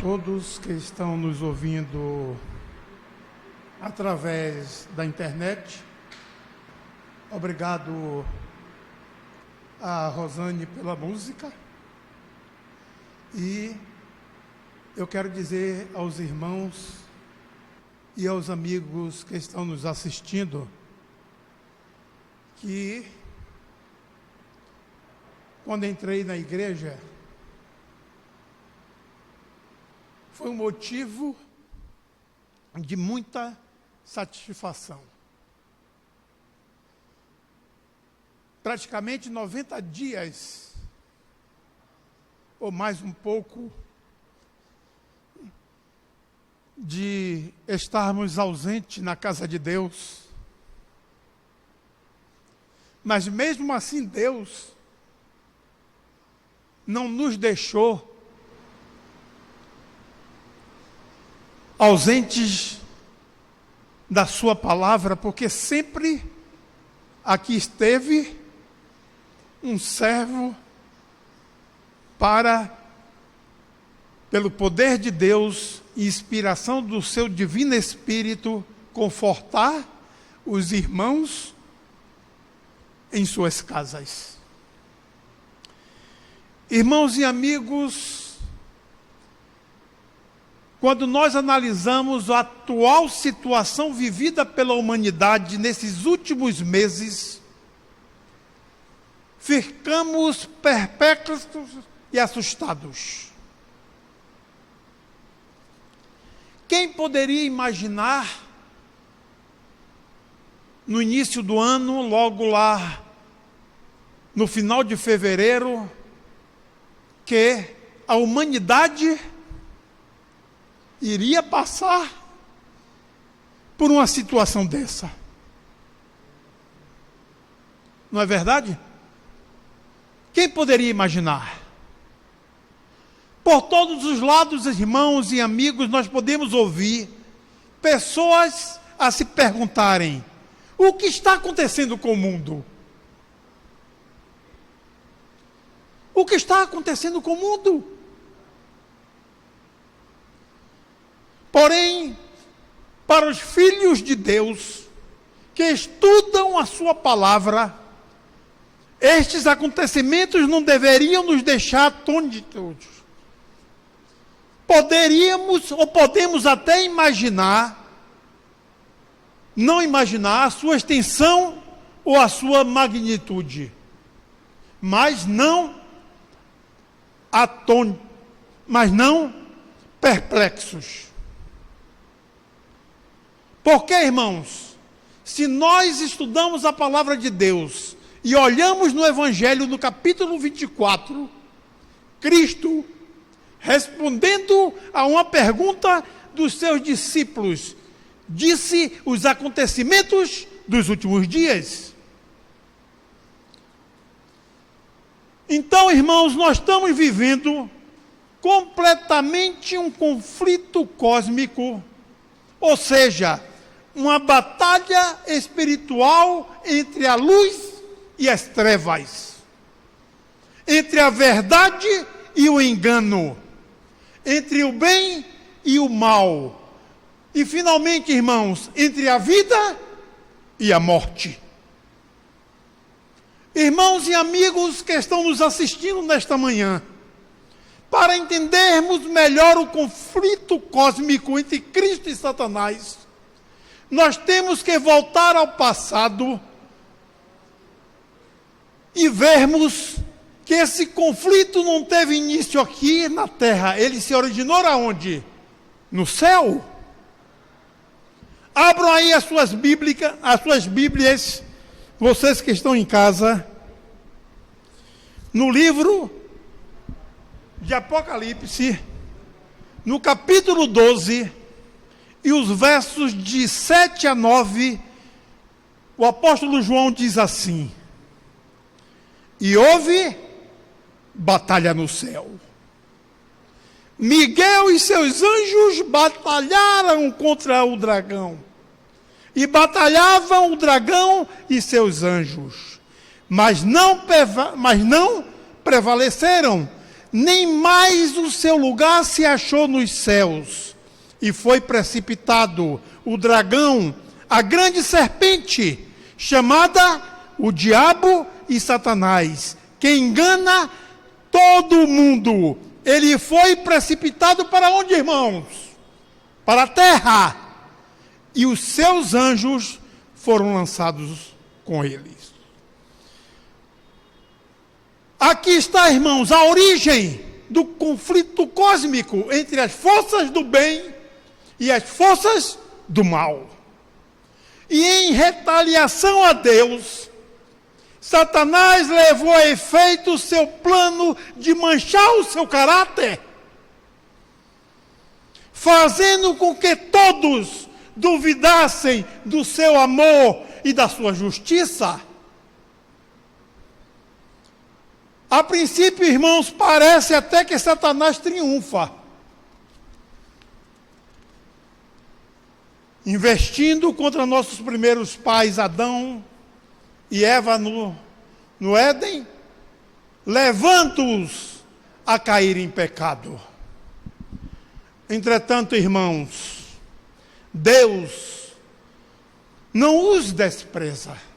Todos que estão nos ouvindo através da internet, obrigado a Rosane pela música, e eu quero dizer aos irmãos e aos amigos que estão nos assistindo que quando entrei na igreja foi um motivo de muita satisfação. Praticamente 90 dias, ou mais um pouco, de estarmos ausentes na casa de Deus. Mas mesmo assim Deus não nos deixou ausentes da sua palavra, porque sempre aqui esteve um servo para, pelo poder de Deus e inspiração do seu divino Espírito, confortar os irmãos em suas casas. Irmãos e amigos, quando nós analisamos a atual situação vivida pela humanidade nesses últimos meses, ficamos perplexos e assustados. Quem poderia imaginar, no início do ano, logo lá no final de fevereiro, que a humanidade iria passar por uma situação dessa? Não é verdade? Quem poderia imaginar? Por todos os lados, irmãos e amigos, nós podemos ouvir pessoas a se perguntarem: o que está acontecendo com o mundo? O que está acontecendo com o mundo? Porém, para os filhos de Deus, que estudam a sua palavra, estes acontecimentos não deveriam nos deixar atônitos. Poderíamos, ou podemos até imaginar, não imaginar a sua extensão ou a sua magnitude, mas não atônitos, mas não perplexos. Porque, irmãos, se nós estudamos a palavra de Deus e olhamos no Evangelho, no capítulo 24, Cristo, respondendo a uma pergunta dos seus discípulos, disse os acontecimentos dos últimos dias. Então, irmãos, nós estamos vivendo completamente um conflito cósmico, ou seja, uma batalha espiritual entre a luz e as trevas, entre a verdade e o engano, entre o bem e o mal, e finalmente, irmãos, entre a vida e a morte. Irmãos e amigos que estão nos assistindo nesta manhã, para entendermos melhor o conflito cósmico entre Cristo e Satanás, nós temos que voltar ao passado e vermos que esse conflito não teve início aqui na terra. Ele se originou aonde? No céu. Abram aí as suas Bíblias, vocês que estão em casa, no livro de Apocalipse, no capítulo 12, e os versos de 7 a 9, o apóstolo João diz assim: e houve batalha no céu. Miguel e seus anjos batalharam contra o dragão. E batalhavam o dragão e seus anjos. Mas não prevaleceram, nem mais o seu lugar se achou nos céus. E foi precipitado o dragão, a grande serpente, chamada o diabo e Satanás, que engana todo o mundo. Ele foi precipitado para onde, irmãos? Para a terra. E os seus anjos foram lançados com eles. Aqui está, irmãos, a origem do conflito cósmico entre as forças do bem e as forças do mal. E em retaliação a Deus, Satanás levou a efeito o seu plano de manchar o seu caráter, fazendo com que todos duvidassem do seu amor e da sua justiça. A princípio, irmãos, parece até que Satanás triunfa, investindo contra nossos primeiros pais, Adão e Eva, no Éden, levando-os a cair em pecado. Entretanto, irmãos, Deus não os despreza.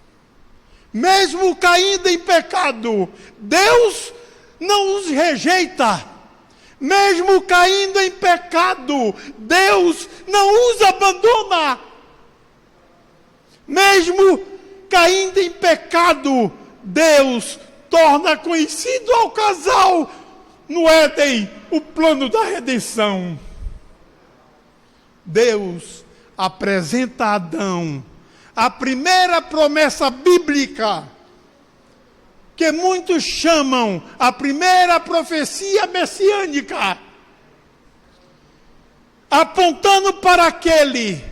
Mesmo caindo em pecado, Deus não os rejeita. Mesmo caindo em pecado, Deus não os abandona. Mesmo caindo em pecado, Deus torna conhecido ao casal no Éden o plano da redenção. Deus apresenta a Adão a primeira promessa bíblica, que muitos chamam a primeira profecia messiânica, apontando para aquele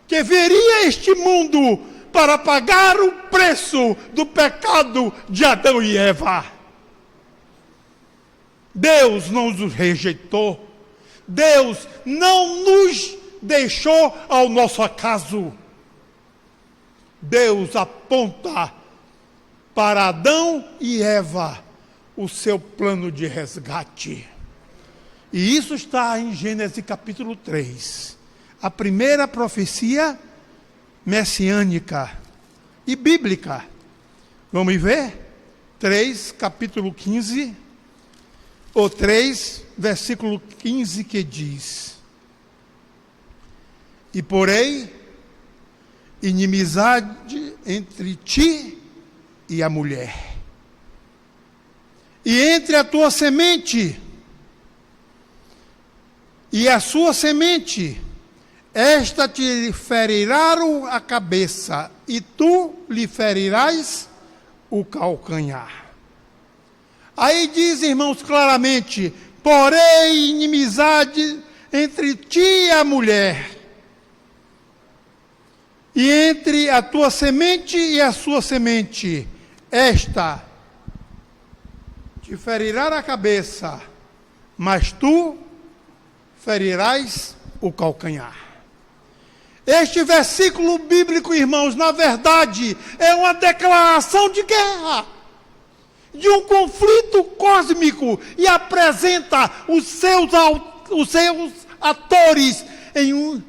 que veria este mundo para pagar o preço do pecado de Adão e Eva. Deus não nos rejeitou. Deus não nos deixou ao nosso acaso. Deus aponta para Adão e Eva o seu plano de resgate. E isso está em Gênesis capítulo 3. A primeira profecia messiânica e bíblica. Vamos ver? 3, capítulo 15, ou 3, versículo 15, que diz: E porém inimizade entre ti e a mulher, e entre a tua semente e a sua semente, esta te ferirá a cabeça, e tu lhe ferirás o calcanhar. Aí diz, irmãos, claramente: porém inimizade entre ti e a mulher, e entre a tua semente e a sua semente, esta te ferirá a cabeça, mas tu ferirás o calcanhar. Este versículo bíblico, irmãos, na verdade, é uma declaração de guerra, de um conflito cósmico, e apresenta os seus atores em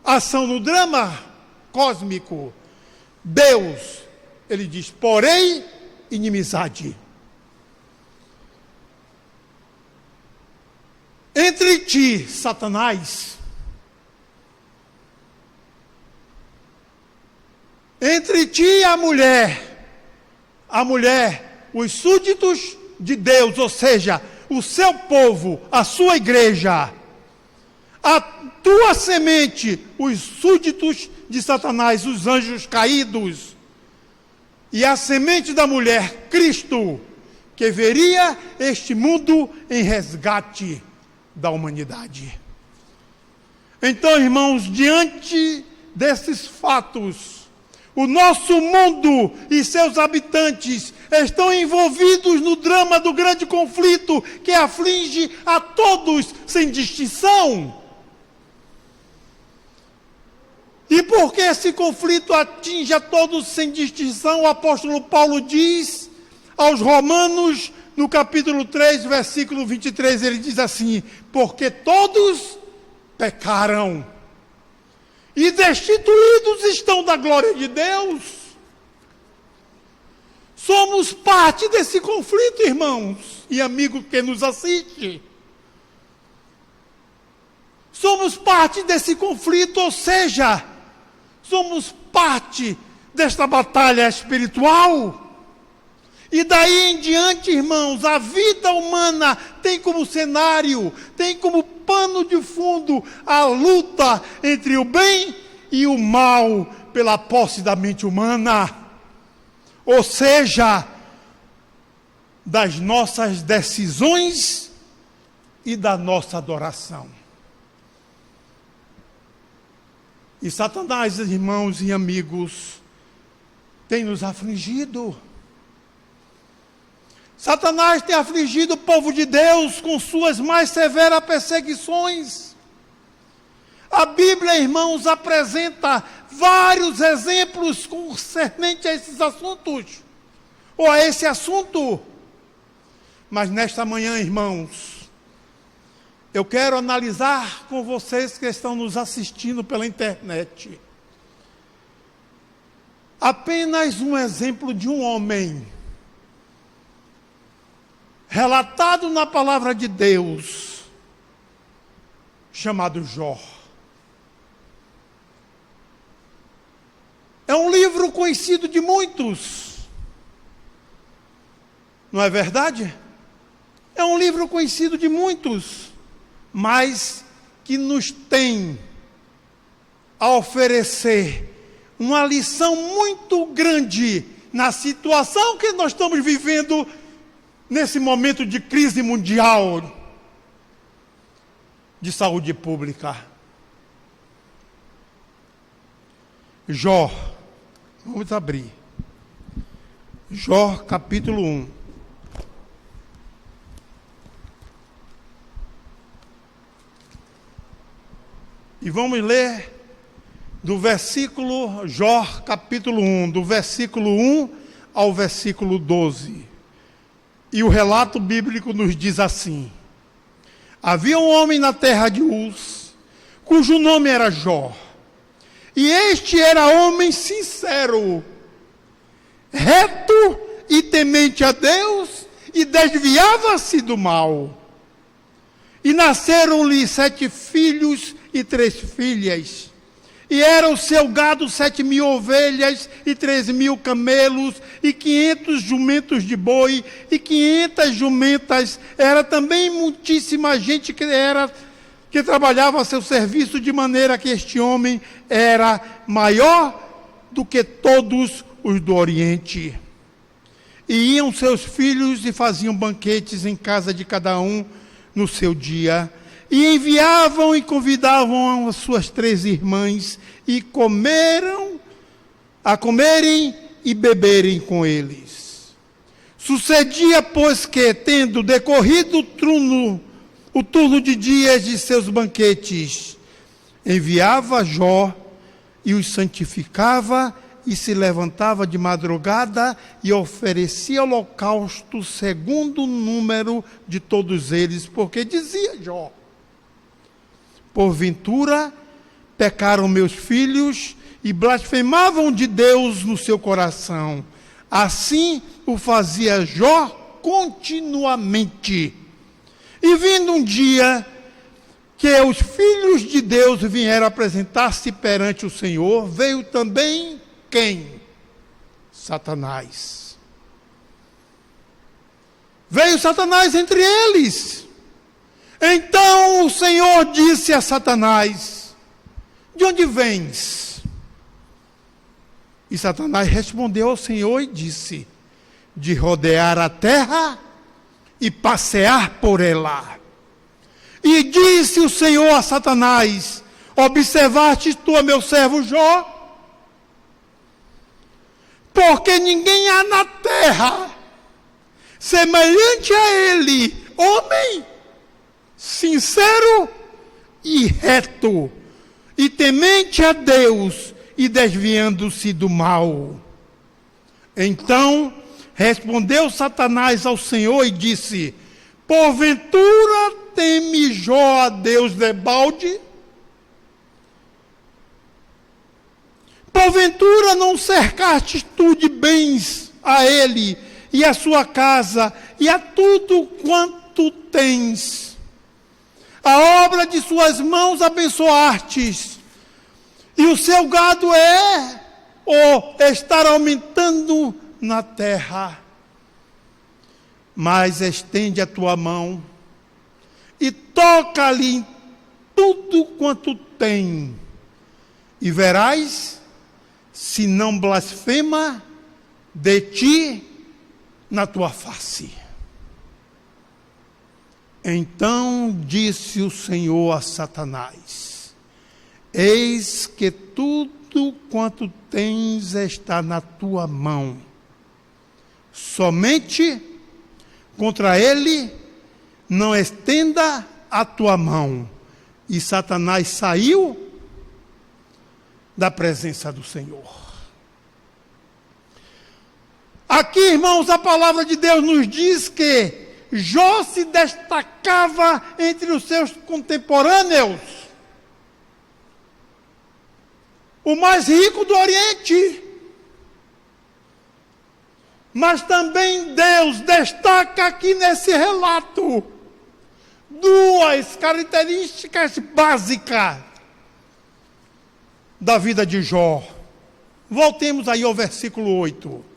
ação no drama cósmico. Deus, ele diz, porém, inimizade entre ti, Satanás, entre ti e a mulher, os súditos de Deus, ou seja, o seu povo, a sua igreja, a tua semente, os súditos de Satanás, os anjos caídos, e a semente da mulher, Cristo, que veria este mundo em resgate da humanidade. Então, irmãos, diante desses fatos, o nosso mundo e seus habitantes estão envolvidos no drama do grande conflito que aflige a todos sem distinção. E porque esse conflito atinge a todos sem distinção, o apóstolo Paulo diz aos Romanos, no capítulo 3, versículo 23, ele diz assim: porque todos pecaram e destituídos estão da glória de Deus. Somos parte desse conflito, irmãos e amigos que nos assiste. Somos parte desse conflito, ou seja, somos parte desta batalha espiritual. E daí em diante, irmãos, a vida humana tem como cenário, tem como pano de fundo a luta entre o bem e o mal pela posse da mente humana. Ou seja, das nossas decisões e da nossa adoração. E Satanás, irmãos e amigos, tem nos afligido. Satanás tem afligido o povo de Deus com suas mais severas perseguições. A Bíblia, irmãos, apresenta vários exemplos concernentes a esses assuntos, ou a esse assunto. Mas nesta manhã, irmãos, eu quero analisar com vocês que estão nos assistindo pela internet apenas um exemplo de um homem relatado na palavra de Deus, chamado Jó. É um livro conhecido de muitos, não é verdade? É um livro conhecido de muitos, mas que nos tem a oferecer uma lição muito grande na situação que nós estamos vivendo nesse momento de crise mundial de saúde pública. Jó, vamos abrir. Jó, capítulo 1. E vamos ler do versículo, Jó, capítulo 1, do versículo 1 ao versículo 12. E o relato bíblico nos diz assim: havia um homem na terra de Uz, cujo nome era Jó. E este era homem sincero, reto e temente a Deus, e desviava-se do mal. E nasceram-lhe 7 filhos e 3 filhas. E era o seu gado 7.000 ovelhas e 3.000 camelos e 500 jumentos de boi e 500 jumentas. Era também muitíssima gente que trabalhava a seu serviço, de maneira que este homem era maior do que todos os do Oriente. E iam seus filhos e faziam banquetes em casa de cada um no seu dia. E enviavam e convidavam as suas 3 irmãs e comerem e beberem com eles. Sucedia, pois, que, tendo decorrido o turno de dias de seus banquetes, enviava Jó e os santificava e se levantava de madrugada e oferecia holocausto segundo o número de todos eles, porque dizia Jó: porventura pecaram meus filhos e blasfemavam de Deus no seu coração. Assim o fazia Jó continuamente. E vindo um dia que os filhos de Deus vieram apresentar-se perante o Senhor, veio também quem? Satanás. Veio Satanás entre eles. Então o Senhor disse a Satanás: de onde vens? E Satanás respondeu ao Senhor e disse: de rodear a terra e passear por ela. E disse o Senhor a Satanás: observaste tu a meu servo Jó? Porque ninguém há na terra semelhante a ele, homem sincero e reto, e temente a Deus, e desviando-se do mal. Então respondeu Satanás ao Senhor e disse: porventura teme Jó a Deus debalde? Porventura não cercaste tu de bens a ele e a sua casa e a tudo quanto tens? A obra de suas mãos abençoastes, e o seu gado ou estar aumentando na terra. Mas estende a tua mão e toca-lhe em tudo quanto tem, e verás se não blasfema de ti na tua face. Então disse o Senhor a Satanás: eis que tudo quanto tens está na tua mão, somente contra ele não estenda a tua mão. E Satanás saiu da presença do Senhor. Aqui, irmãos, a palavra de Deus nos diz que Jó se destacava entre os seus contemporâneos, o mais rico do Oriente. Mas também Deus destaca aqui nesse relato duas características básicas da vida de Jó. Voltemos aí ao versículo 8.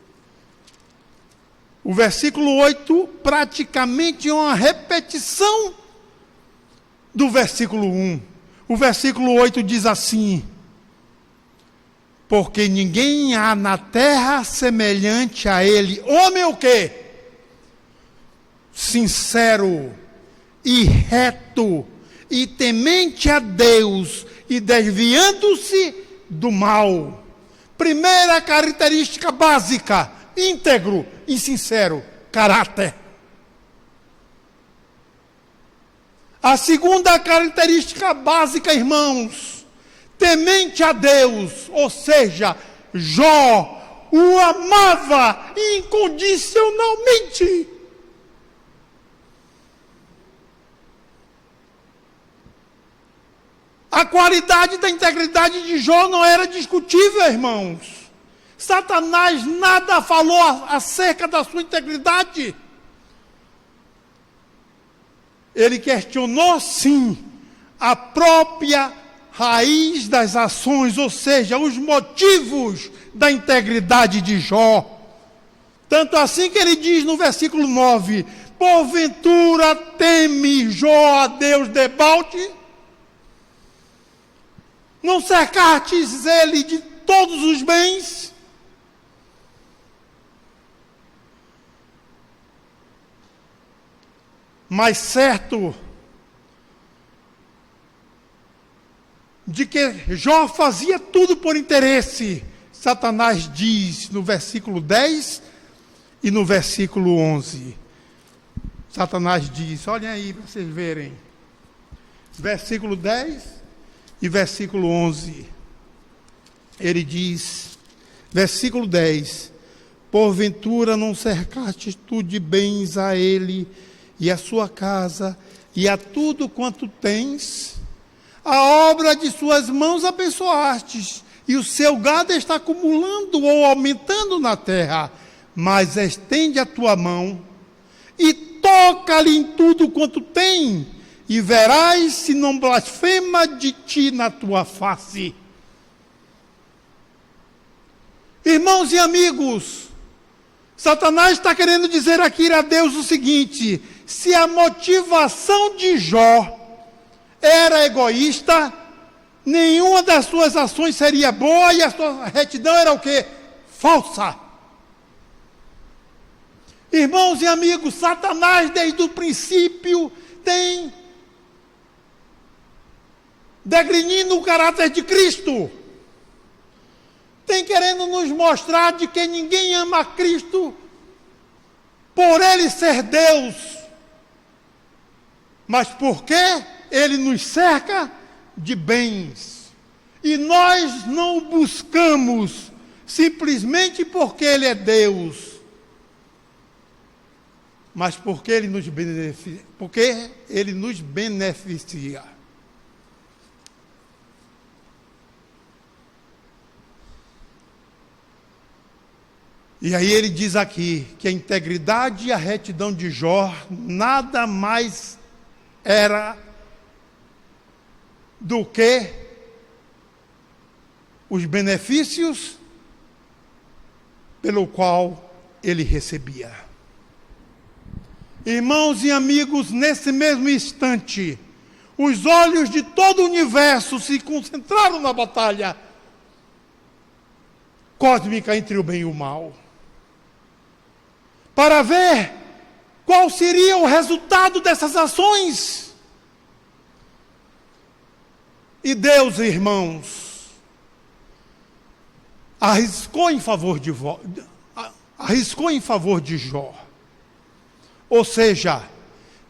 O versículo 8 praticamente é uma repetição do versículo 1. O versículo 8 diz assim: porque ninguém há na terra semelhante a ele. Homem o quê? Sincero e reto e temente a Deus e desviando-se do mal. Primeira característica básica: íntegro e sincero, caráter. A segunda característica básica, irmãos, temente a Deus, ou seja, Jó o amava incondicionalmente. A qualidade da integridade de Jó não era discutível, irmãos. Satanás nada falou acerca da sua integridade. Ele questionou, sim, a própria raiz das ações, ou seja, os motivos da integridade de Jó. Tanto assim que ele diz no versículo 9: porventura teme Jó a Deus debalde? Não cercastes ele de todos os bens? Mas certo de que Jó fazia tudo por interesse, Satanás diz no versículo 10 e no versículo 11. Satanás diz, olhem aí para vocês verem, versículo 10 e versículo 11. Ele diz, versículo 10: porventura não cercaste tu de bens a ele e a sua casa e a tudo quanto tens? A obra de suas mãos abençoastes, e o seu gado está acumulando ou aumentando na terra. Mas estende a tua mão e toca-lhe em tudo quanto tem, e verás se não blasfema de ti na tua face. Irmãos e amigos, Satanás está querendo dizer aqui a Deus o seguinte: se a motivação de Jó era egoísta, nenhuma das suas ações seria boa, e a sua retidão era o quê? Falsa. Irmãos e amigos, Satanás desde o princípio tem degrinindo o caráter de Cristo. Tem querendo nos mostrar de que ninguém ama a Cristo por ele ser Deus, mas porque ele nos cerca de bens. E nós não o buscamos simplesmente porque ele é Deus, mas porque ele nos beneficia. E aí ele diz aqui que a integridade e a retidão de Jó nada mais era do que os benefícios pelo qual ele recebia. Irmãos e amigos, nesse mesmo instante, os olhos de todo o universo se concentraram na batalha cósmica entre o bem e o mal, para ver qual seria o resultado dessas ações. E Deus, irmãos, arriscou em favor de Jó. Ou seja,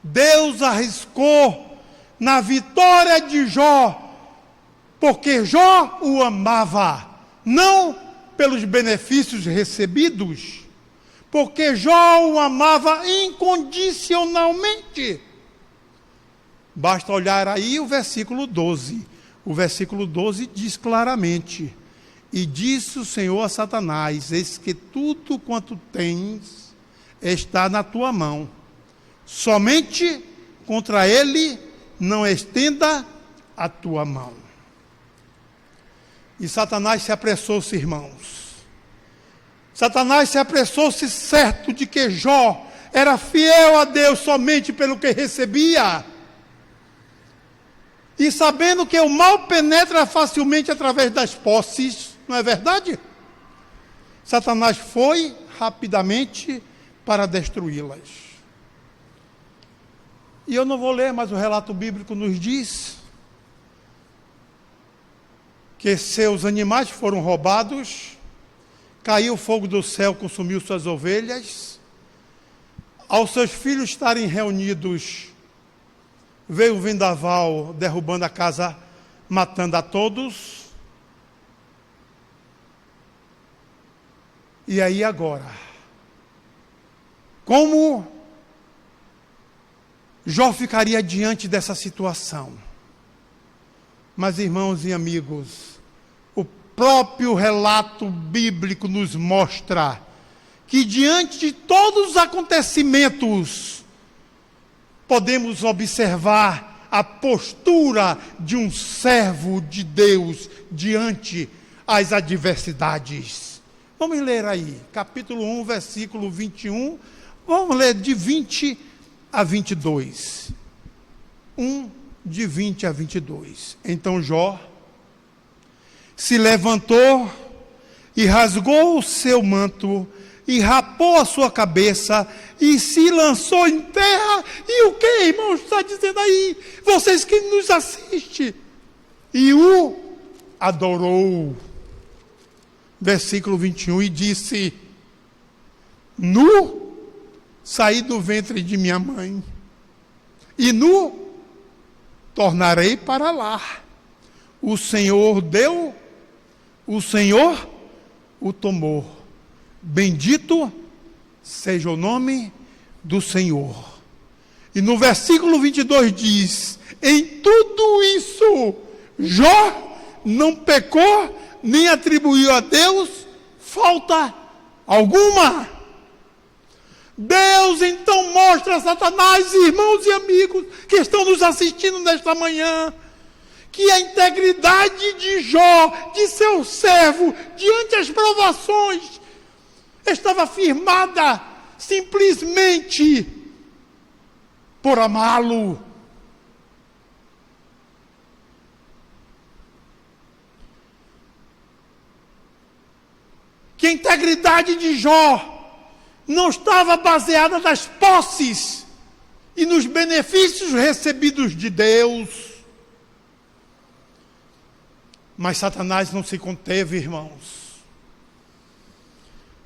Deus arriscou na vitória de Jó, porque Jó o amava, não pelos benefícios recebidos, porque Jó o amava incondicionalmente. Basta olhar aí o versículo 12. O versículo 12 diz claramente: e disse o Senhor a Satanás: eis que tudo quanto tens está na tua mão, somente contra ele não estenda a tua mão. E Satanás se apressou-se, irmãos. Satanás se apressou-se certo de que Jó era fiel a Deus somente pelo que recebia. E sabendo que o mal penetra facilmente através das posses, não é verdade? Satanás foi rapidamente para destruí-las. E eu não vou ler, mas o relato bíblico nos diz que seus animais foram roubados, caiu fogo do céu, consumiu suas ovelhas. Aos seus filhos estarem reunidos, veio um vendaval derrubando a casa, matando a todos. E aí agora, como Jó ficaria diante dessa situação? Mas, irmãos e amigos, o próprio relato bíblico nos mostra que diante de todos os acontecimentos, podemos observar a postura de um servo de Deus diante as adversidades. Vamos ler aí, capítulo 1, versículo 21, vamos ler de 20 a 22. 1, de 20 a 22. Então Jó se levantou e rasgou o seu manto, e rapou a sua cabeça, e se lançou em terra. E o que, irmãos, está dizendo aí? Vocês que nos assistem. E o adorou. Versículo 21, e disse: nu saí do ventre de minha mãe, e nu tornarei para lá. O Senhor deu, o Senhor o tomou. Bendito seja o nome do Senhor. E no versículo 22 diz: em tudo isso, Jó não pecou, nem atribuiu a Deus falta alguma. Deus então mostra a Satanás, irmãos e amigos que estão nos assistindo nesta manhã, que a integridade de Jó, de seu servo, diante das provações, estava firmada simplesmente por amá-lo. Que a integridade de Jó não estava baseada nas posses e nos benefícios recebidos de Deus. Mas Satanás não se conteve, irmãos.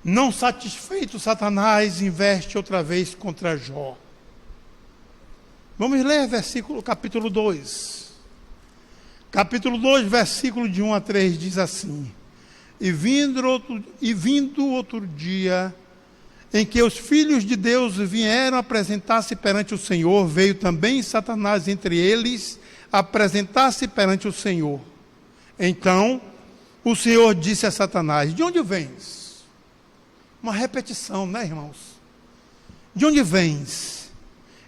Não satisfeito, Satanás investe outra vez contra Jó. Vamos ler capítulo 2. Capítulo 2, versículo de 1 a 3 diz assim: E vindo outro dia, em que os filhos de Deus vieram apresentar-se perante o Senhor, veio também Satanás entre eles apresentar-se perante o Senhor. Então, o Senhor disse a Satanás: de onde vens? Uma repetição, né, irmãos? De onde vens?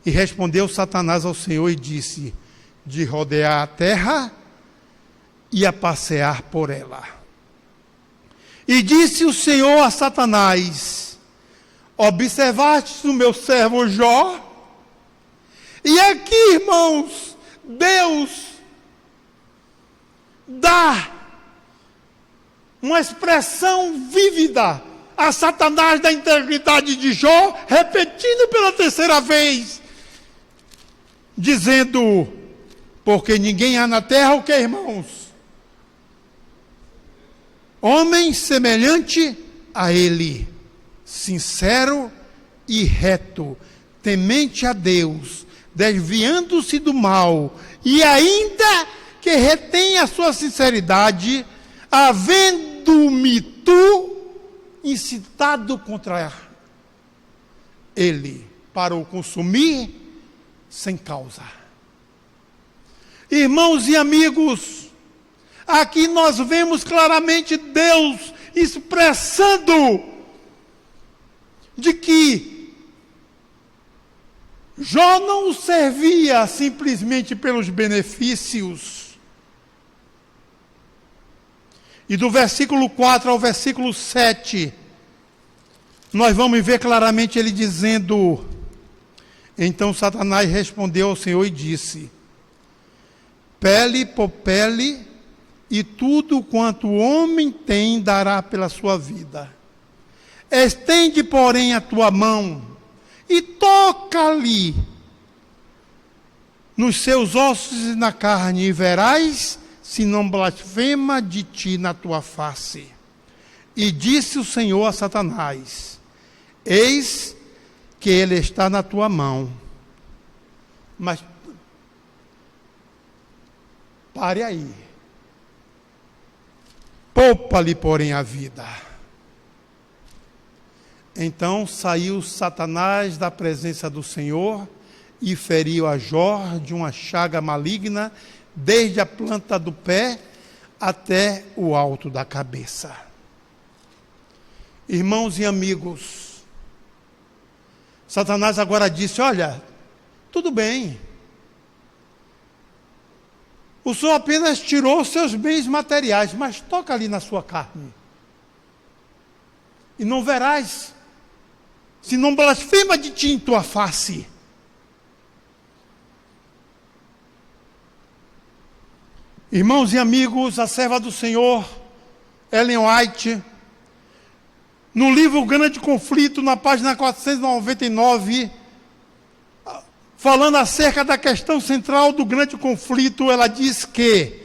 E respondeu Satanás ao Senhor e disse: de rodear a terra e a passear por ela. E disse o Senhor a Satanás: observastes o meu servo Jó? E aqui, irmãos, Deus dá uma expressão vívida a Satanás da integridade de Jó, repetindo pela terceira vez, dizendo: porque ninguém há na terra, o que, irmãos? Homem semelhante a ele, sincero e reto, temente a Deus, desviando-se do mal, e ainda que retém a sua sinceridade, havendo-me tu incitado contra ele, para o consumir sem causa. Irmãos e amigos, aqui nós vemos claramente Deus expressando de que Jó não o servia simplesmente pelos benefícios. E do versículo 4 ao versículo 7, nós vamos ver claramente ele dizendo: então Satanás respondeu ao Senhor e disse: pele por pele, e tudo quanto o homem tem dará pela sua vida. Estende, porém, a tua mão e toca-lhe nos seus ossos e na carne, e verás se não blasfema de ti na tua face. E disse o Senhor a Satanás: eis que ele está na tua mão. Mas pare aí. Poupa-lhe, porém, a vida. Então saiu Satanás da presença do Senhor e feriu a Jó de uma chaga maligna, desde a planta do pé até o alto da cabeça. Irmãos e amigos, Satanás agora disse: olha, tudo bem, o Senhor apenas tirou seus bens materiais, mas toca ali na sua carne, e não verás se não blasfema de ti em tua face. Irmãos e amigos, a serva do Senhor, Ellen White, no livro Grande Conflito, na página 499, falando acerca da questão central do grande conflito, ela diz que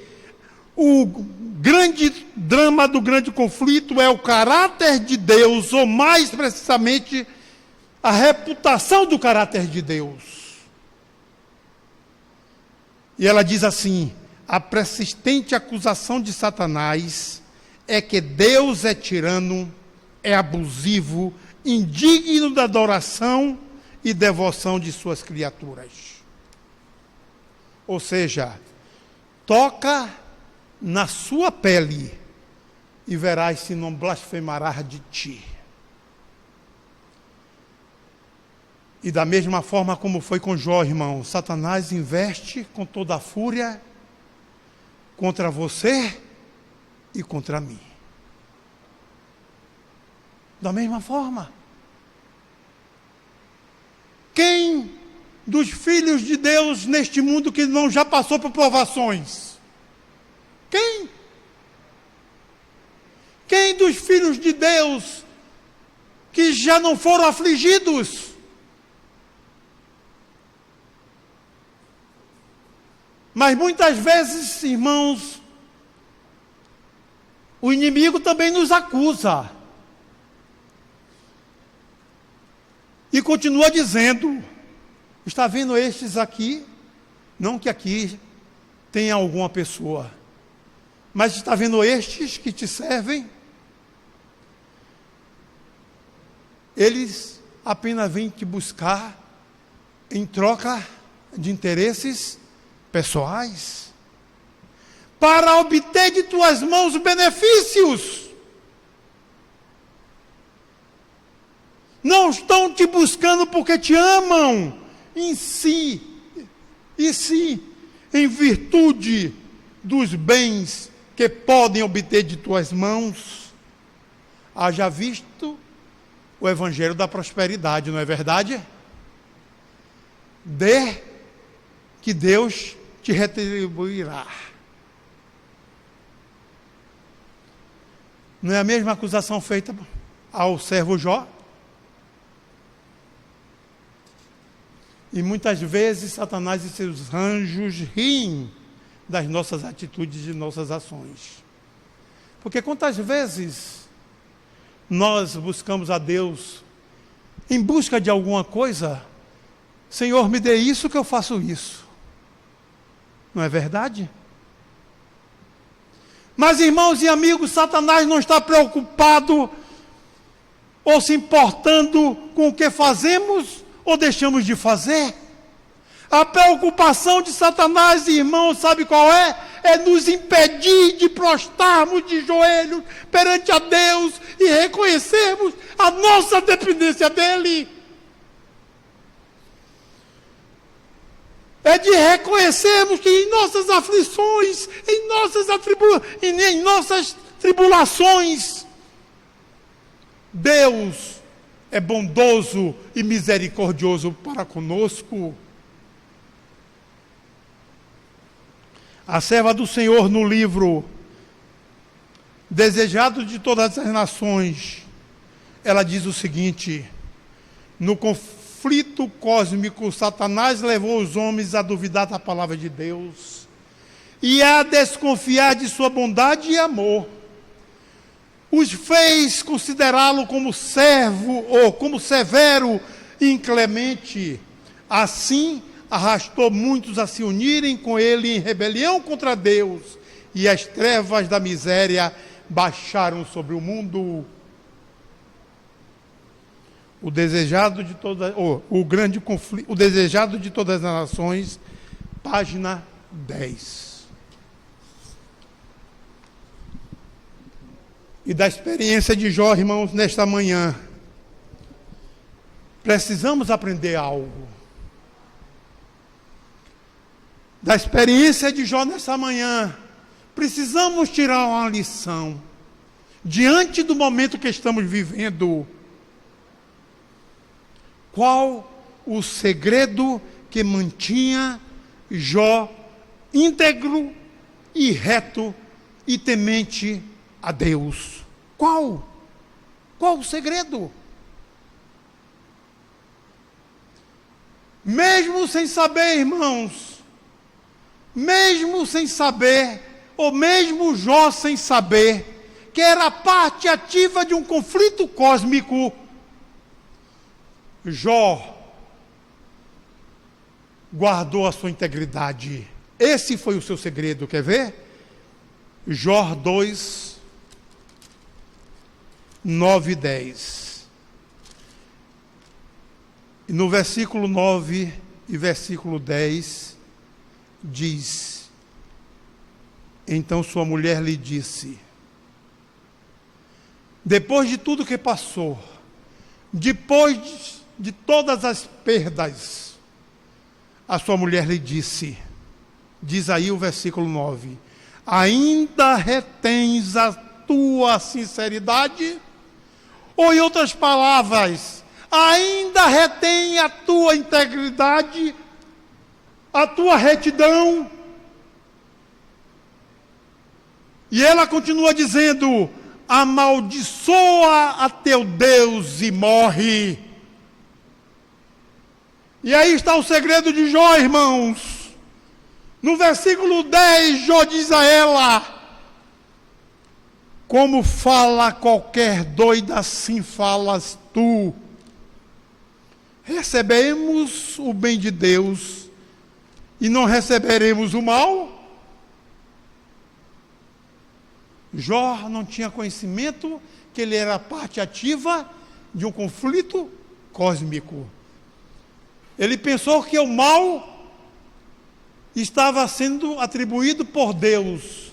o grande drama do grande conflito é o caráter de Deus, ou mais precisamente, a reputação do caráter de Deus. E ela diz assim: a persistente acusação de Satanás é que Deus é tirano, é abusivo, indigno da adoração e devoção de suas criaturas. Ou seja, toca na sua pele e verás se não blasfemarás de ti. E da mesma forma como foi com Jó, irmão, Satanás investe com toda a fúria contra você e contra mim. Da mesma forma. Quem dos filhos de Deus neste mundo que não já passou por provações? Quem? Quem dos filhos de Deus que já não foram afligidos? Mas muitas vezes, irmãos, o inimigo também nos acusa. E continua dizendo: está vendo estes aqui? Não que aqui tenha alguma pessoa, mas está vendo estes que te servem? eles apenas vêm te buscar em troca de interesses pessoais, para obter de tuas mãos benefícios. Não estão te buscando porque te amam em si, e sim em virtude dos bens que podem obter de tuas mãos. Haja visto o evangelho da prosperidade, não é verdade? Dê, que Deus te retribuirá. Não é a mesma acusação feita ao servo Jó? E muitas vezes Satanás e seus anjos riem das nossas atitudes e de nossas ações. Porque quantas vezes nós buscamos a Deus em busca de alguma coisa, Senhor, me dê isso que eu faço isso. Não é verdade? Mas, irmãos e amigos, Satanás não está preocupado ou se importando com o que fazemos ou deixamos de fazer. A preocupação de Satanás, irmãos, sabe qual é? É nos impedir de prostrarmos de joelhos perante a Deus e reconhecermos a nossa dependência dEle. É de reconhecermos que em nossas aflições, em nossas tribulações, Deus é bondoso e misericordioso para conosco. A serva do Senhor, no livro Desejado de Todas as Nações, ela diz o seguinte: no conflito cósmico, Satanás levou os homens a duvidar da palavra de Deus e a desconfiar de sua bondade e amor. Os fez considerá-lo como servo ou como severo e inclemente. Assim, arrastou muitos a se unirem com ele em rebelião contra Deus, e as trevas da miséria baixaram sobre o mundo. O desejado de todas, o grande conflito, o desejado de todas as nações, página 10. E da experiência de Jó, irmãos, nesta manhã, precisamos aprender algo. Da experiência de Jó nessa manhã, precisamos tirar uma lição. Diante do momento que estamos vivendo, qual o segredo que mantinha Jó íntegro e reto e temente a Deus? Qual o segredo? Mesmo sem saber, irmãos, mesmo sem saber, ou mesmo Jó sem saber, que era parte ativa de um conflito cósmico, Jó guardou a sua integridade. Esse foi o seu segredo, quer ver? Jó 2, 9 e 10. E no versículo 9 e versículo 10, diz: então sua mulher lhe disse, depois de tudo que passou, depois de todas as perdas, a sua mulher lhe disse, diz aí o versículo 9, ainda retens a tua sinceridade? Ou em outras palavras, ainda retém a tua integridade, a tua retidão? E ela continua dizendo, amaldiçoa a teu Deus e morre. E aí está o segredo de Jó, irmãos. No versículo 10, Jó diz a ela, como fala qualquer doida, assim falas tu. Recebemos o bem de Deus e não receberemos o mal? Jó não tinha conhecimento que ele era parte ativa de um conflito cósmico. Ele pensou que o mal estava sendo atribuído por Deus.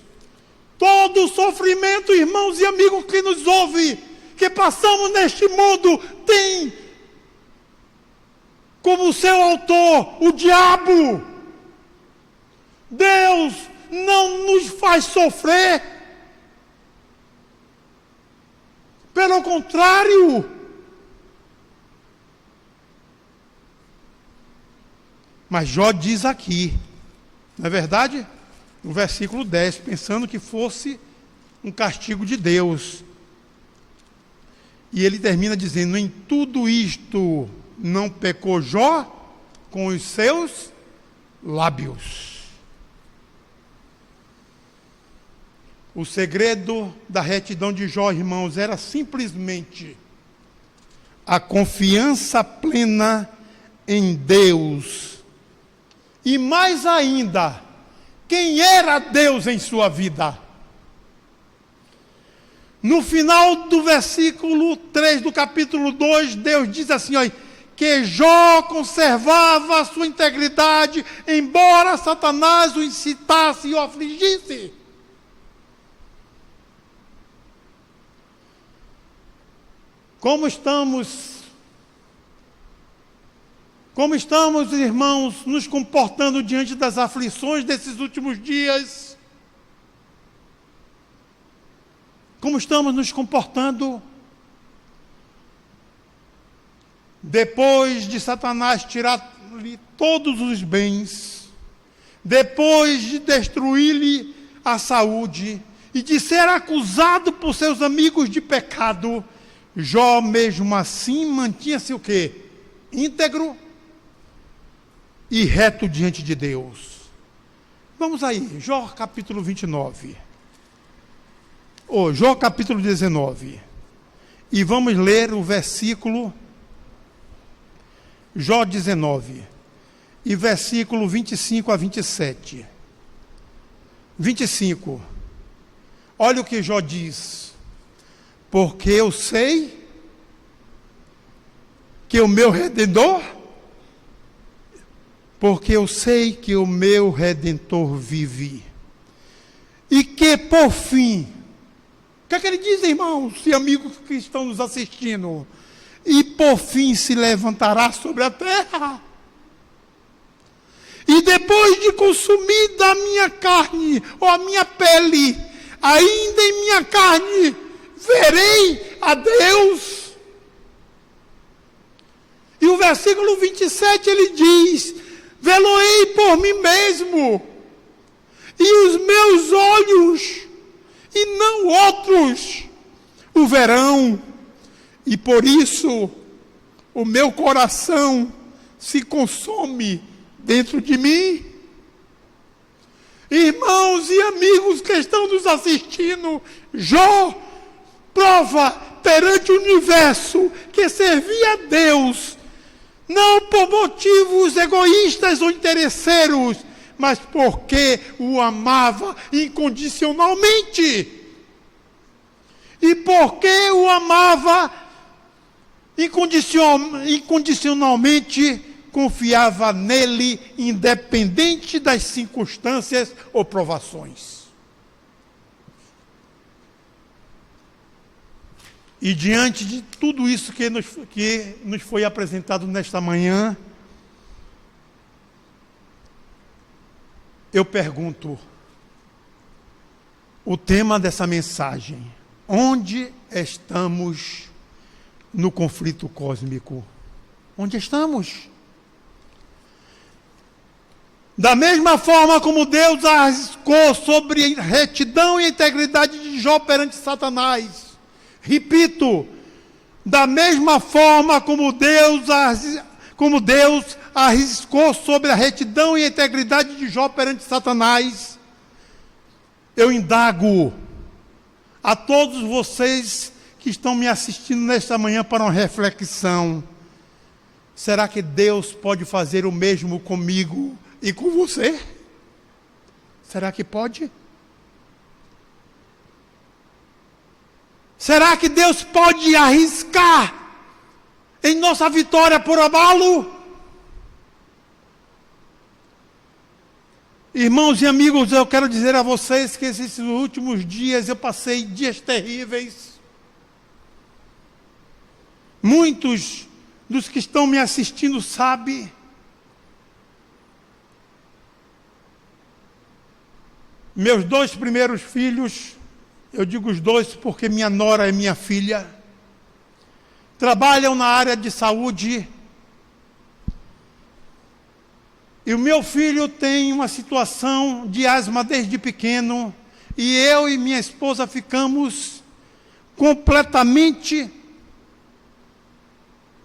Todo o sofrimento, irmãos e amigos que nos ouvem, que passamos neste mundo, tem como seu autor o diabo. Deus não nos faz sofrer. Pelo contrário, mas Jó diz aqui, não é verdade? No versículo 10, pensando que fosse um castigo de Deus. E ele termina dizendo: em tudo isto não pecou Jó com os seus lábios. O segredo da retidão de Jó, irmãos, era simplesmente a confiança plena em Deus. E mais ainda, quem era Deus em sua vida? No final do versículo 3 do capítulo 2, Deus diz assim, ó, que Jó conservava a sua integridade, embora Satanás o incitasse e o afligisse. Como estamos, irmãos, nos comportando diante das aflições desses últimos dias? Como estamos nos comportando? Depois de Satanás tirar-lhe todos os bens, depois de destruir-lhe a saúde e de ser acusado por seus amigos de pecado, Jó mesmo assim mantinha-se o quê? Íntegro e reto diante de Deus. Vamos aí, Jó capítulo 29. Jó capítulo 19. E vamos ler o versículo Jó 19. E versículo 25 a 27. 25. Olha o que Jó diz. Porque eu sei que o meu Redentor, porque eu sei que o meu Redentor vive. E que por fim, o que é que ele diz, irmãos e amigos que estão nos assistindo? E por fim se levantará sobre a terra. E depois de consumir da minha carne, ou a minha pele, ainda em minha carne, verei a Deus. E o versículo 27 ele diz: vê-lo-ei por mim mesmo, e os meus olhos, e não outros, o verão, e por isso o meu coração se consome dentro de mim. Irmãos e amigos que estão nos assistindo, Jó prova perante o universo que servia a Deus, não por motivos egoístas ou interesseiros, mas porque o amava incondicionalmente. E porque o amava incondicionalmente, confiava nele, independente das circunstâncias ou provações. E diante de tudo isso que nos foi apresentado nesta manhã, eu pergunto, o tema dessa mensagem: onde estamos no conflito cósmico? Onde estamos? Da mesma forma como Deus arriscou sobre a retidão e a integridade de Jó perante Satanás, repito, da mesma forma como Deus arriscou sobre a retidão e a integridade de Jó perante Satanás, eu indago a todos vocês que estão me assistindo nesta manhã para uma reflexão: será que Deus pode fazer o mesmo comigo e com você? Será que pode? Será que Deus pode arriscar em nossa vitória por amá-lo. Irmãos e amigos, eu quero dizer a vocês que esses últimos dias eu passei dias terríveis. Muitos dos que estão me assistindo sabem. Meus 2 primeiros filhos, eu digo os 2 porque minha nora é minha filha, trabalham na área de saúde. E o meu filho tem uma situação de asma desde pequeno, e eu e minha esposa ficamos completamente,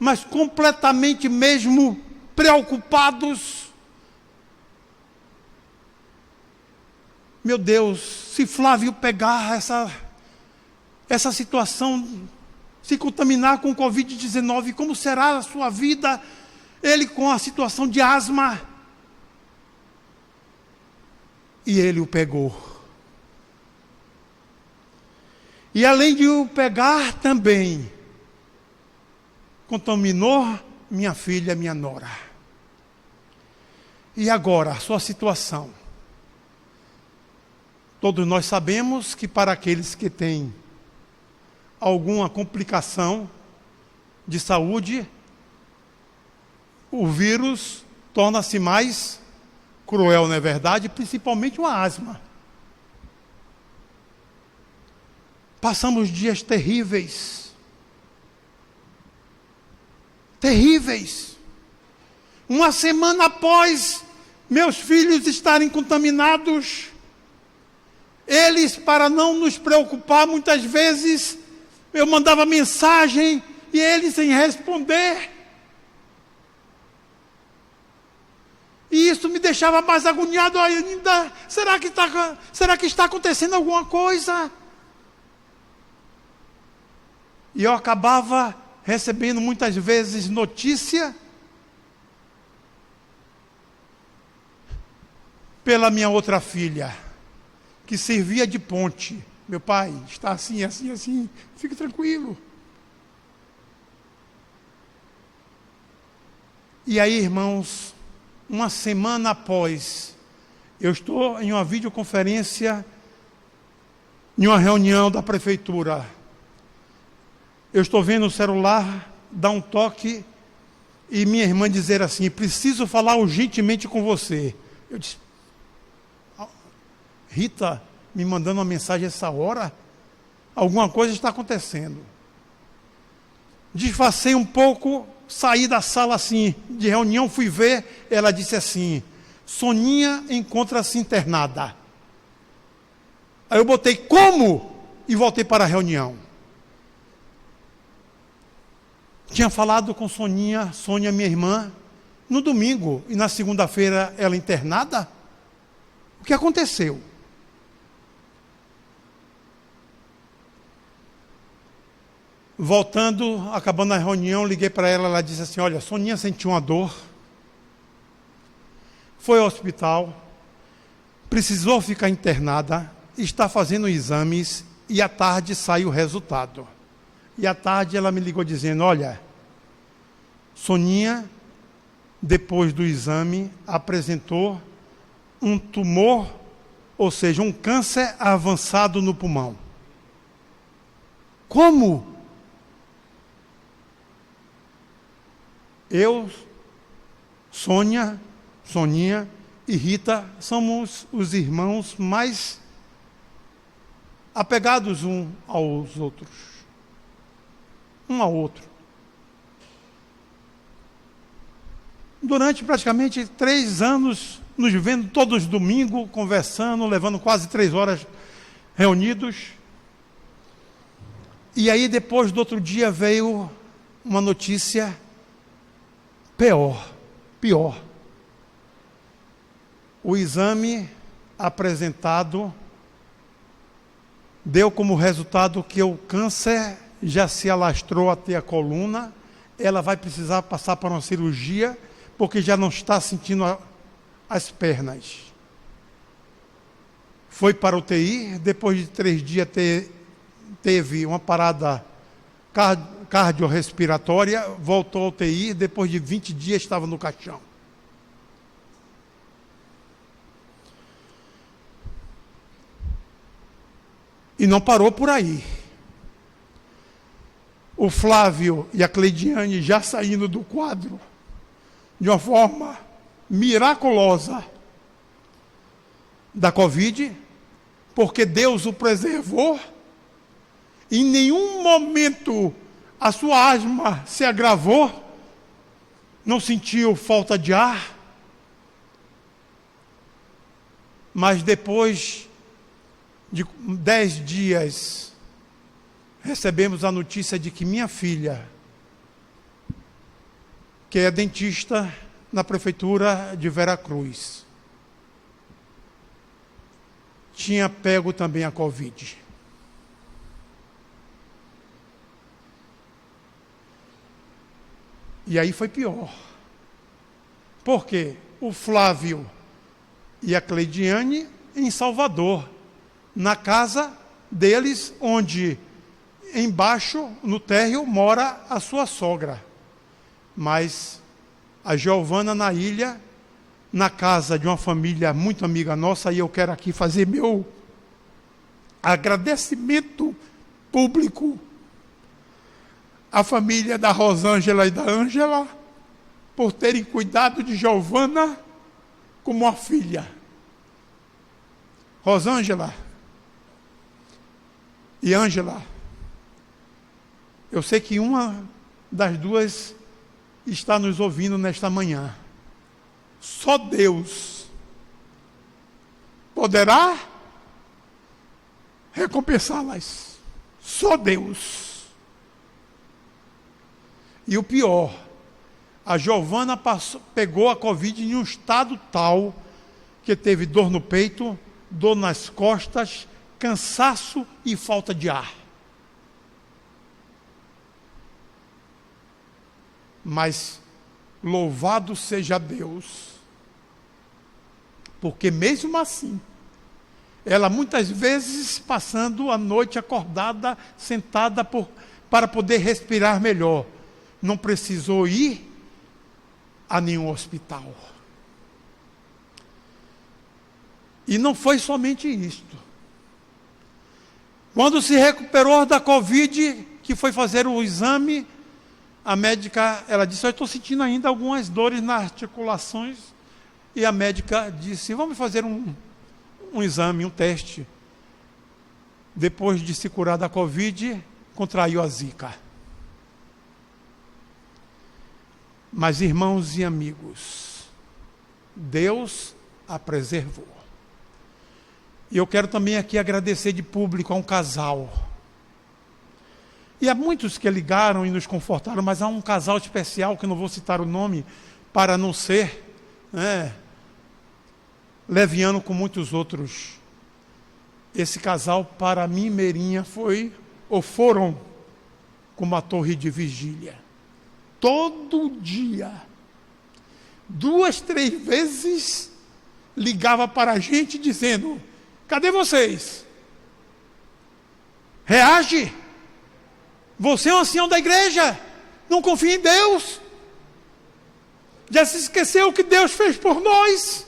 mas completamente mesmo, preocupados. Meu Deus, se Flávio pegar essa situação, se contaminar com Covid-19, como será a sua vida? Ele com a situação de asma. E ele o pegou. E além de o pegar também, contaminou minha filha, minha nora. E agora, a sua situação? Todos nós sabemos que para aqueles que têm alguma complicação de saúde, o vírus torna-se mais cruel, não é verdade? Principalmente uma asma. Passamos dias terríveis. Terríveis. Uma semana após meus filhos estarem contaminados, eles, para não nos preocupar, muitas vezes eu mandava mensagem e eles sem responder. E isso me deixava mais agoniado ainda. Será que está acontecendo alguma coisa? E eu acabava recebendo muitas vezes notícia pela minha outra filha, que servia de ponte. Meu pai está assim, assim, assim, fique tranquilo. E aí, irmãos, uma semana após, eu estou em uma videoconferência, em uma reunião da prefeitura. Eu estou vendo o celular, dar um toque, e minha irmã dizer assim: preciso falar urgentemente com você. Eu disse: Rita, me mandando uma mensagem essa hora? Alguma coisa está acontecendo. Disfarcei um pouco, saí da sala assim, de reunião, fui ver, ela disse assim: Soninha encontra-se internada. Aí eu botei como? E voltei para a reunião. Tinha falado com Sônia, minha irmã, no domingo, e na segunda-feira ela internada? O que aconteceu? Voltando, acabando a reunião, liguei para ela, ela disse assim: olha, Soninha sentiu uma dor, foi ao hospital, precisou ficar internada, está fazendo exames e à tarde sai o resultado. E à tarde ela me ligou dizendo: olha, Soninha, depois do exame, apresentou um tumor, ou seja, um câncer avançado no pulmão. Como? Eu, Soninha e Rita somos os irmãos mais apegados um aos outros. Um ao outro. Durante praticamente 3 anos, nos vendo todos domingos, conversando, levando quase 3 horas reunidos. E aí depois do outro dia veio uma notícia pior. O exame apresentado deu como resultado que o câncer já se alastrou até a coluna, ela vai precisar passar por uma cirurgia, porque já não está sentindo as pernas. Foi para a UTI, depois de 3 dias teve uma parada cardiorrespiratória, voltou ao UTI, depois de 20 dias estava no caixão. E não parou por aí. O Flávio e a Cleidiane já saindo do quadro de uma forma miraculosa da Covid, porque Deus o preservou. Em nenhum momento a sua asma se agravou, não sentiu falta de ar. Mas depois de 10 dias, recebemos a notícia de que minha filha, que é dentista na prefeitura de Veracruz, tinha pego também a Covid. E aí foi pior. Por quê? O Flávio e a Cleidiane em Salvador, na casa deles, onde embaixo, no térreo, mora a sua sogra. Mas a Giovana na ilha, na casa de uma família muito amiga nossa, e eu quero aqui fazer meu agradecimento público à família da Rosângela e da Ângela por terem cuidado de Giovana como uma filha. Rosângela e Ângela, eu sei que uma das duas está nos ouvindo nesta manhã. Só Deus poderá recompensá-las. Só Deus. E o pior, a Giovana pegou a Covid em um estado tal que teve dor no peito, dor nas costas, cansaço e falta de ar. Mas louvado seja Deus, porque mesmo assim, ela muitas vezes passando a noite acordada, sentada para poder respirar melhor, não precisou ir a nenhum hospital. E não foi somente isto. Quando se recuperou da Covid, que foi fazer o exame, a médica, ela disse, eu estou sentindo ainda algumas dores nas articulações. E a médica disse, vamos fazer um exame, um teste. Depois de se curar da Covid, contraiu a Zika. Mas, irmãos e amigos, Deus a preservou. E eu quero também aqui agradecer de público a um casal. E há muitos que ligaram e nos confortaram, mas há um casal especial, que eu não vou citar o nome, para não ser leviano com muitos outros. Esse casal, para mim, Meirinha, foram como a torre de vigília. Todo dia, 2, 3 vezes, ligava para a gente dizendo, cadê vocês? Reage! Você é um ancião da igreja, não confia em Deus. Já se esqueceu o que Deus fez por nós.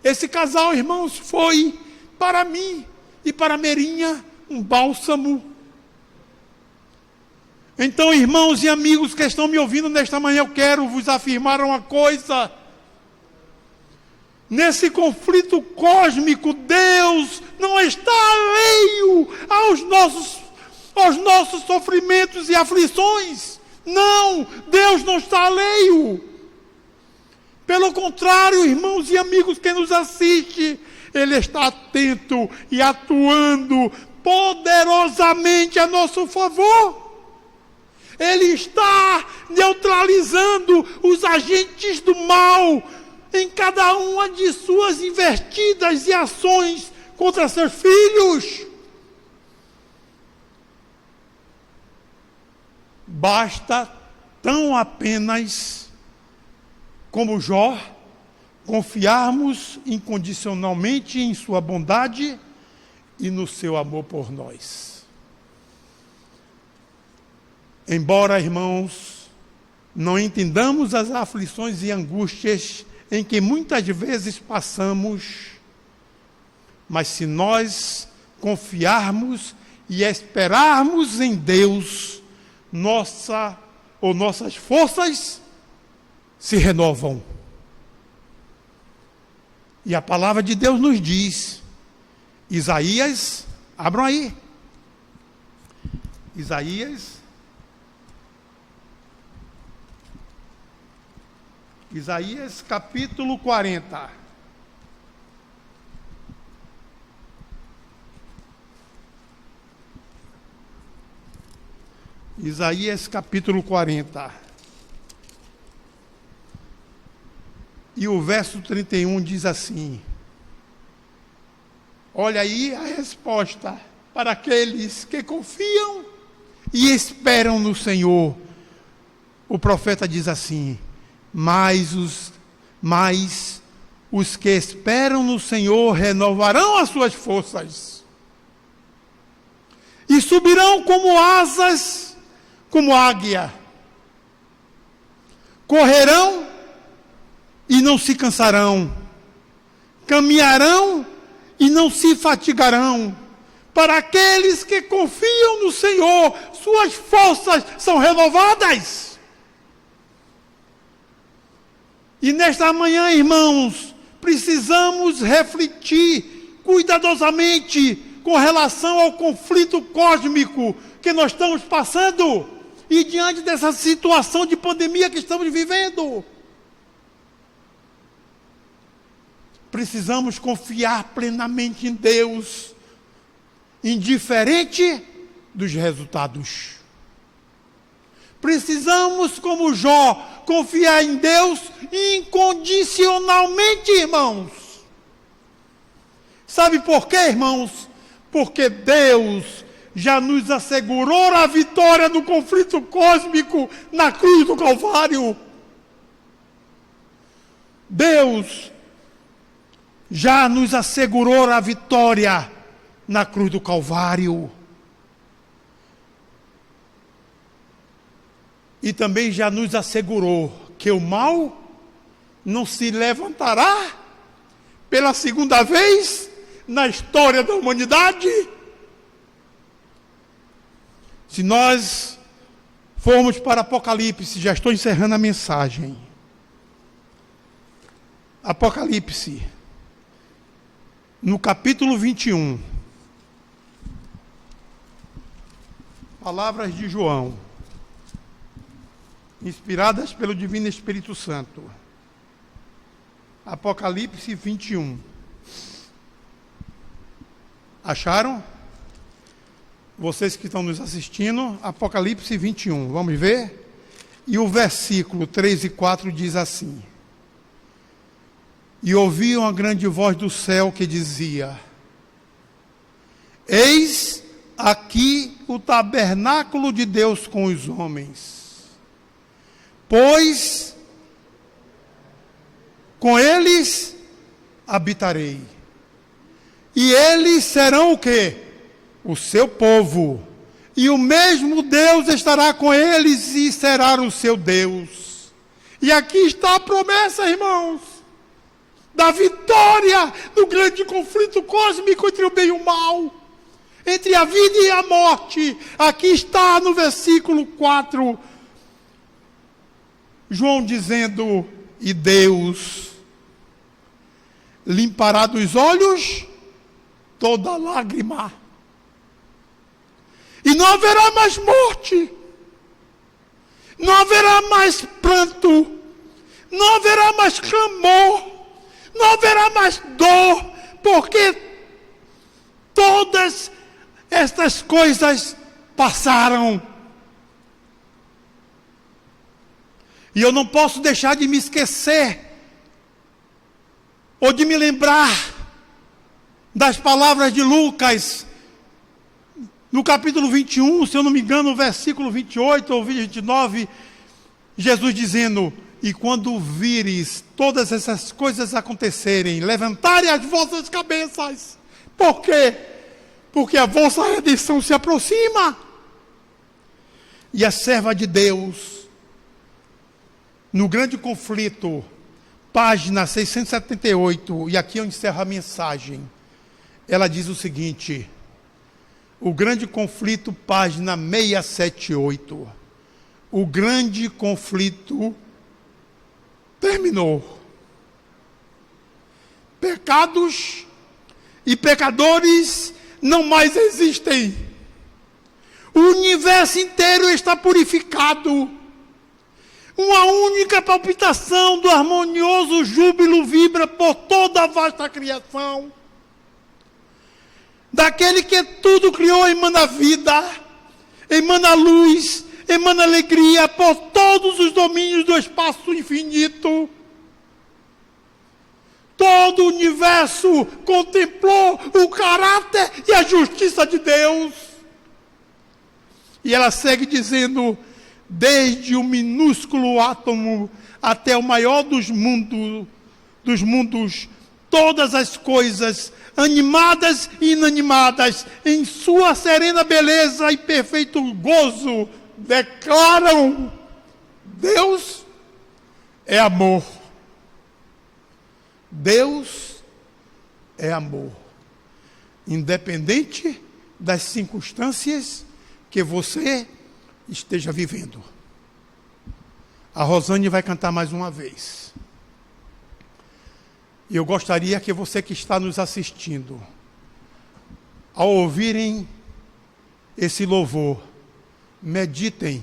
Esse casal, irmãos, foi para mim e para a Meirinha um bálsamo. Então, irmãos e amigos que estão me ouvindo nesta manhã, eu quero vos afirmar uma coisa. Nesse conflito cósmico, Deus não está alheio aos nossos sofrimentos e aflições. Não, Deus não está alheio. Pelo contrário, irmãos e amigos que nos assistem, Ele está atento e atuando poderosamente a nosso favor. Ele está neutralizando os agentes do mal em cada uma de suas investidas e ações contra seus filhos. Basta tão apenas, como Jó, confiarmos incondicionalmente em sua bondade e no seu amor por nós. Embora, irmãos, não entendamos as aflições e angústias em que muitas vezes passamos, mas se nós confiarmos e esperarmos em Deus, nossas forças se renovam. E a palavra de Deus nos diz, Isaías, abram aí, Isaías capítulo 40. Isaías capítulo 40. E o verso 31 diz assim: olha aí a resposta para aqueles que confiam e esperam no Senhor. O profeta diz assim: mas os que esperam no Senhor renovarão as suas forças e subirão como asas, como águia. Correrão e não se cansarão, caminharão e não se fatigarão. Para aqueles que confiam no Senhor, suas forças são renovadas. E nesta manhã, irmãos, precisamos refletir cuidadosamente com relação ao conflito cósmico que nós estamos passando e diante dessa situação de pandemia que estamos vivendo. Precisamos confiar plenamente em Deus, indiferente dos resultados. Precisamos, como Jó, confiar em Deus incondicionalmente, irmãos. Sabe por quê, irmãos? Porque Deus já nos assegurou a vitória no conflito cósmico na cruz do Calvário. Deus já nos assegurou a vitória na cruz do Calvário. E também já nos assegurou que o mal não se levantará pela segunda vez na história da humanidade. Se nós formos para Apocalipse, já estou encerrando a mensagem. Apocalipse, no capítulo 21, palavras de João, inspiradas pelo Divino Espírito Santo. Apocalipse 21. Acharam? Vocês que estão nos assistindo, Apocalipse 21, vamos ver? E o versículo 3 e 4 diz assim: e ouvi uma grande voz do céu que dizia: eis aqui o tabernáculo de Deus com os homens, pois com eles habitarei, e eles serão o quê? O seu povo, e o mesmo Deus estará com eles e será o seu Deus. E aqui está a promessa, irmãos, da vitória no grande conflito cósmico entre o bem e o mal, entre a vida e a morte. Aqui está no versículo 4, João dizendo: e Deus limpará dos olhos toda lágrima, e não haverá mais morte, não haverá mais pranto, não haverá mais clamor, não haverá mais dor, porque todas estas coisas passaram. E eu não posso deixar de me esquecer, ou de me lembrar das palavras de Lucas, no capítulo 21, se eu não me engano, no versículo 28 ou 29, Jesus dizendo: e quando vires todas essas coisas acontecerem, levantarem as vossas cabeças. Por quê? Porque a vossa redenção se aproxima. e a serva de Deus, no Grande Conflito, página 678, e aqui eu encerro a mensagem. Ela diz o seguinte: o Grande Conflito, página 678. O grande conflito terminou. Pecados e pecadores não mais existem. O universo inteiro está purificado. Uma única palpitação do harmonioso júbilo vibra por toda a vasta criação. Daquele que tudo criou emana vida, emana luz, emana alegria por todos os domínios do espaço infinito. Todo o universo contemplou o caráter e a justiça de Deus. E ela segue dizendo: desde o minúsculo átomo até o maior dos mundos, todas as coisas, animadas e inanimadas, em sua serena beleza e perfeito gozo, declaram: Deus é amor. Deus é amor. Independente das circunstâncias que você esteja vivendo. A Rosane vai cantar mais uma vez. E eu gostaria que você que está nos assistindo, ao ouvirem esse louvor, meditem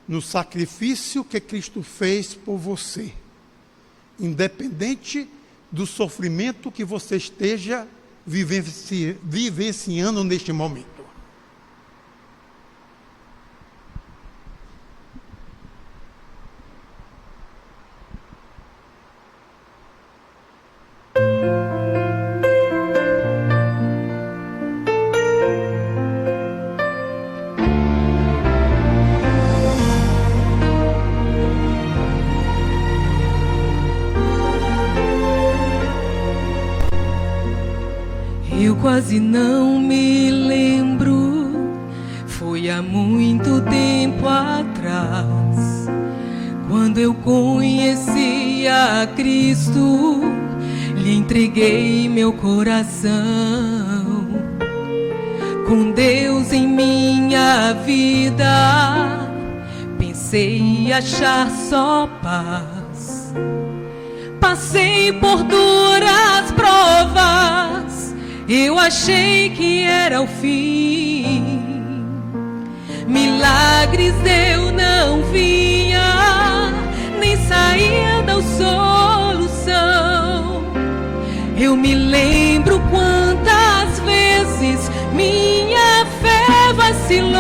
no sacrifício que Cristo fez por você, independente do sofrimento que você esteja vivenciando neste momento. Eu quase não me lembro, foi há muito tempo atrás, quando eu conheci a Cristo, lhe entreguei meu coração. Com Deus em minha vida, pensei achar só paz. Passei por duras provas, eu achei que era o fim. Milagres eu não via, nem saía da solução. Eu me lembro quantas vezes minha fé vacilou,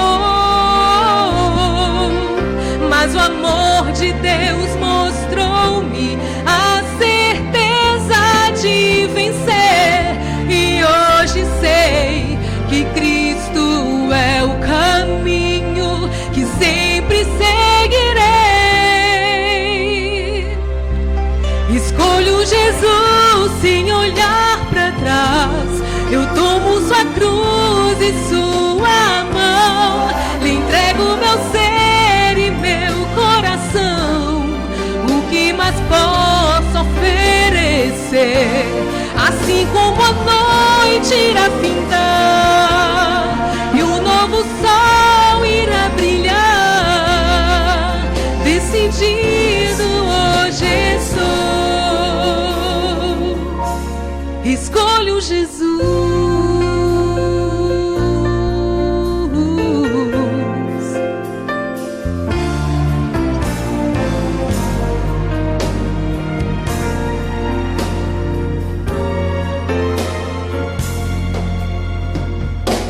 mas o amor de Deus mostrou-me a certeza de vencer. E hoje sei que Cristo é o caminho que sempre seguirei. Escolho Jesus sem olhar para trás, eu tomo sua cruz e sua mão, lhe entrego meu ser e meu coração, o que mais posso oferecer. Assim como a noite irá findar e um novo sol irá brilhar, decidido hoje estou, escolho Jesus.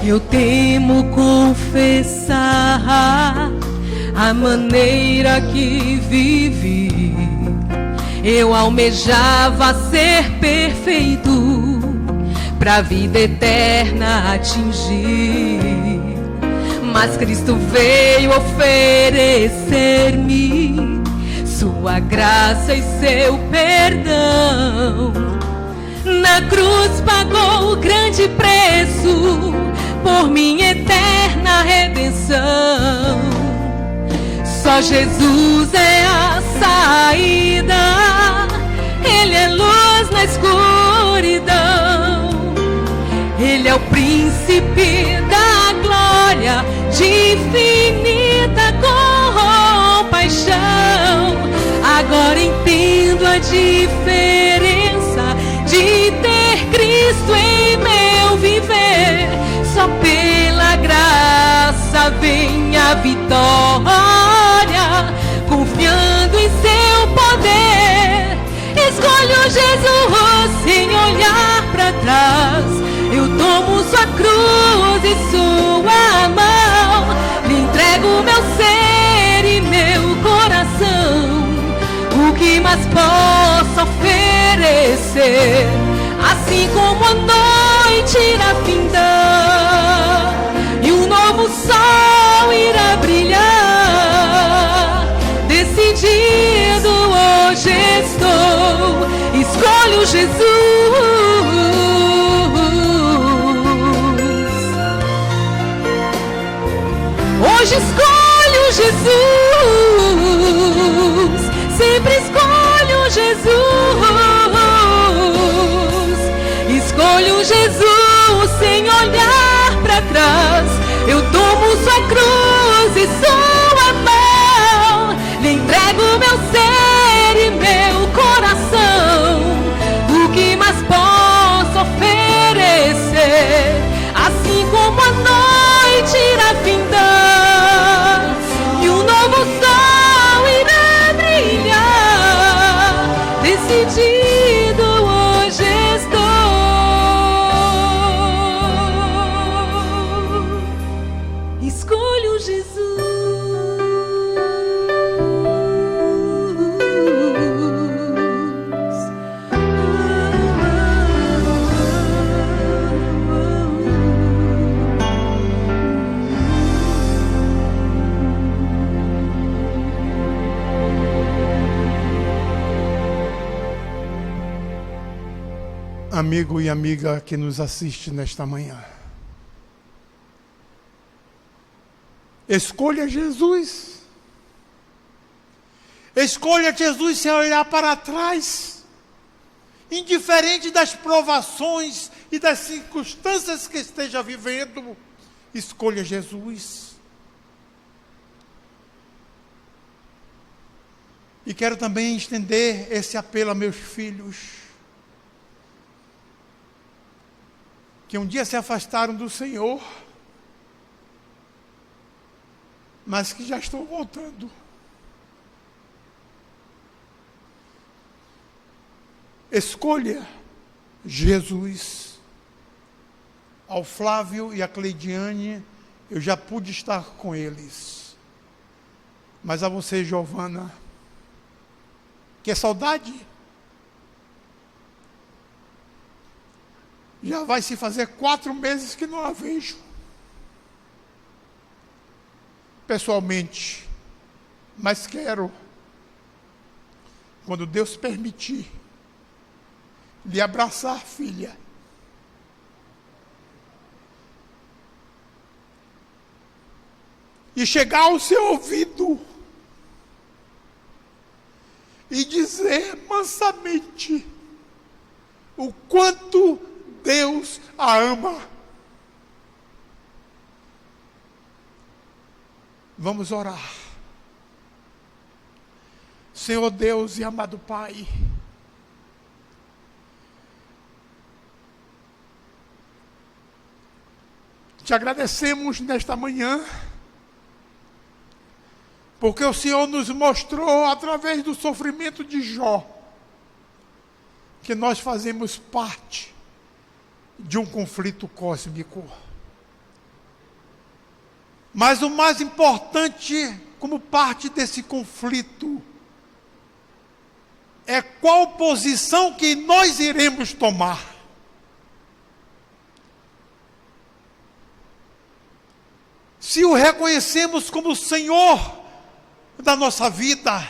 Eu temo confessar a maneira que vivi. Eu almejava ser perfeito, pra vida eterna atingir. Mas Cristo veio oferecer-me sua graça e seu perdão. Na cruz pagou o grande preço por minha eterna redenção. Só Jesus é a saída, Ele é luz na escuridão, Ele é o príncipe da glória, de infinita compaixão. Agora entendo a diferença de ter Cristo em meu viver. Só pela graça vem a vitória, confiando em seu poder. Escolho Jesus sem olhar para trás. Eu tomo sua cruz e sua mão, lhe entrego meu ser e meu coração. O que mais posso oferecer? Assim como a noite irá findar e um novo sol irá brilhar, decidido hoje estou. Escolho Jesus. Hoje escolho Jesus, sempre escolho Jesus. Escolho Jesus sem olhar para trás. Eu tomo sua cruz e sua mão, lhe entrego meu ser e meu coração. O que mais posso oferecer? Assim como a noite irá findar e um novo sol irá brilhar, decidido hoje estou. Escolho Jesus. Amigo e amiga que nos assiste nesta manhã, escolha Jesus. Escolha Jesus sem olhar para trás, indiferente das provações e das circunstâncias que esteja vivendo. Escolha Jesus. E quero também estender esse apelo a meus filhos, que um dia se afastaram do Senhor, mas que já estão voltando. Escolha Jesus. Ao Flávio e a Cleidiane, eu já pude estar com eles. Mas a você, Giovana, que é saudade? Já vai se fazer 4 meses que não a vejo pessoalmente, mas quero, quando Deus permitir, lhe abraçar, filha. E chegar ao seu ouvido e dizer mansamente o quanto Deus a ama. Vamos orar. Senhor Deus e amado Pai, te agradecemos nesta manhã, porque o Senhor nos mostrou através do sofrimento de Jó que nós fazemos parte de um conflito cósmico. Mas o mais importante, como parte desse conflito, é qual posição que nós iremos tomar. Se o reconhecemos como Senhor da nossa vida,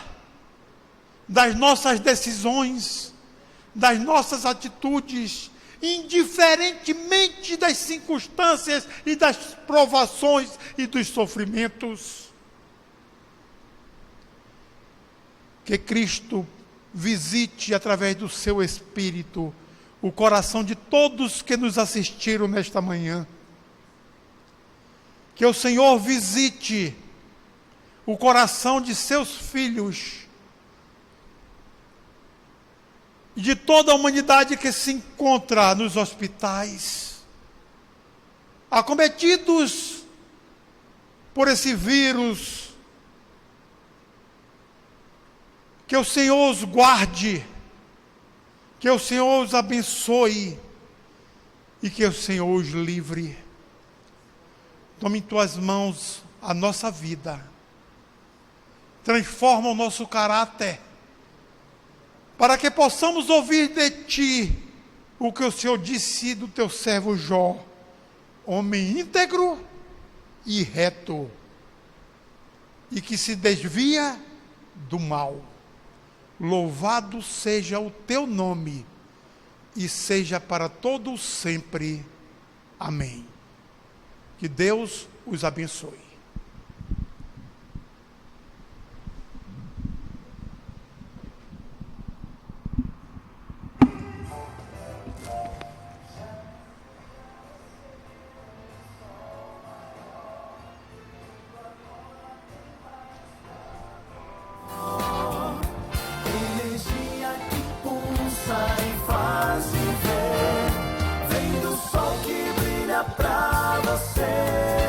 das nossas decisões, das nossas atitudes, indiferentemente das circunstâncias e das provações e dos sofrimentos. Que Cristo visite através do seu Espírito o coração de todos que nos assistiram nesta manhã. Que o Senhor visite o coração de seus filhos e de toda a humanidade que se encontra nos hospitais, acometidos por esse vírus. Que o Senhor os guarde, que o Senhor os abençoe e que o Senhor os livre. Tome em tuas mãos a nossa vida, transforma o nosso caráter, para que possamos ouvir de ti o que o Senhor disse do teu servo Jó, homem íntegro e reto, e que se desvia do mal. Louvado seja o teu nome, e seja para todo sempre. Amém. Que Deus os abençoe. Energia que pulsa e faz viver, vem do sol que brilha pra você.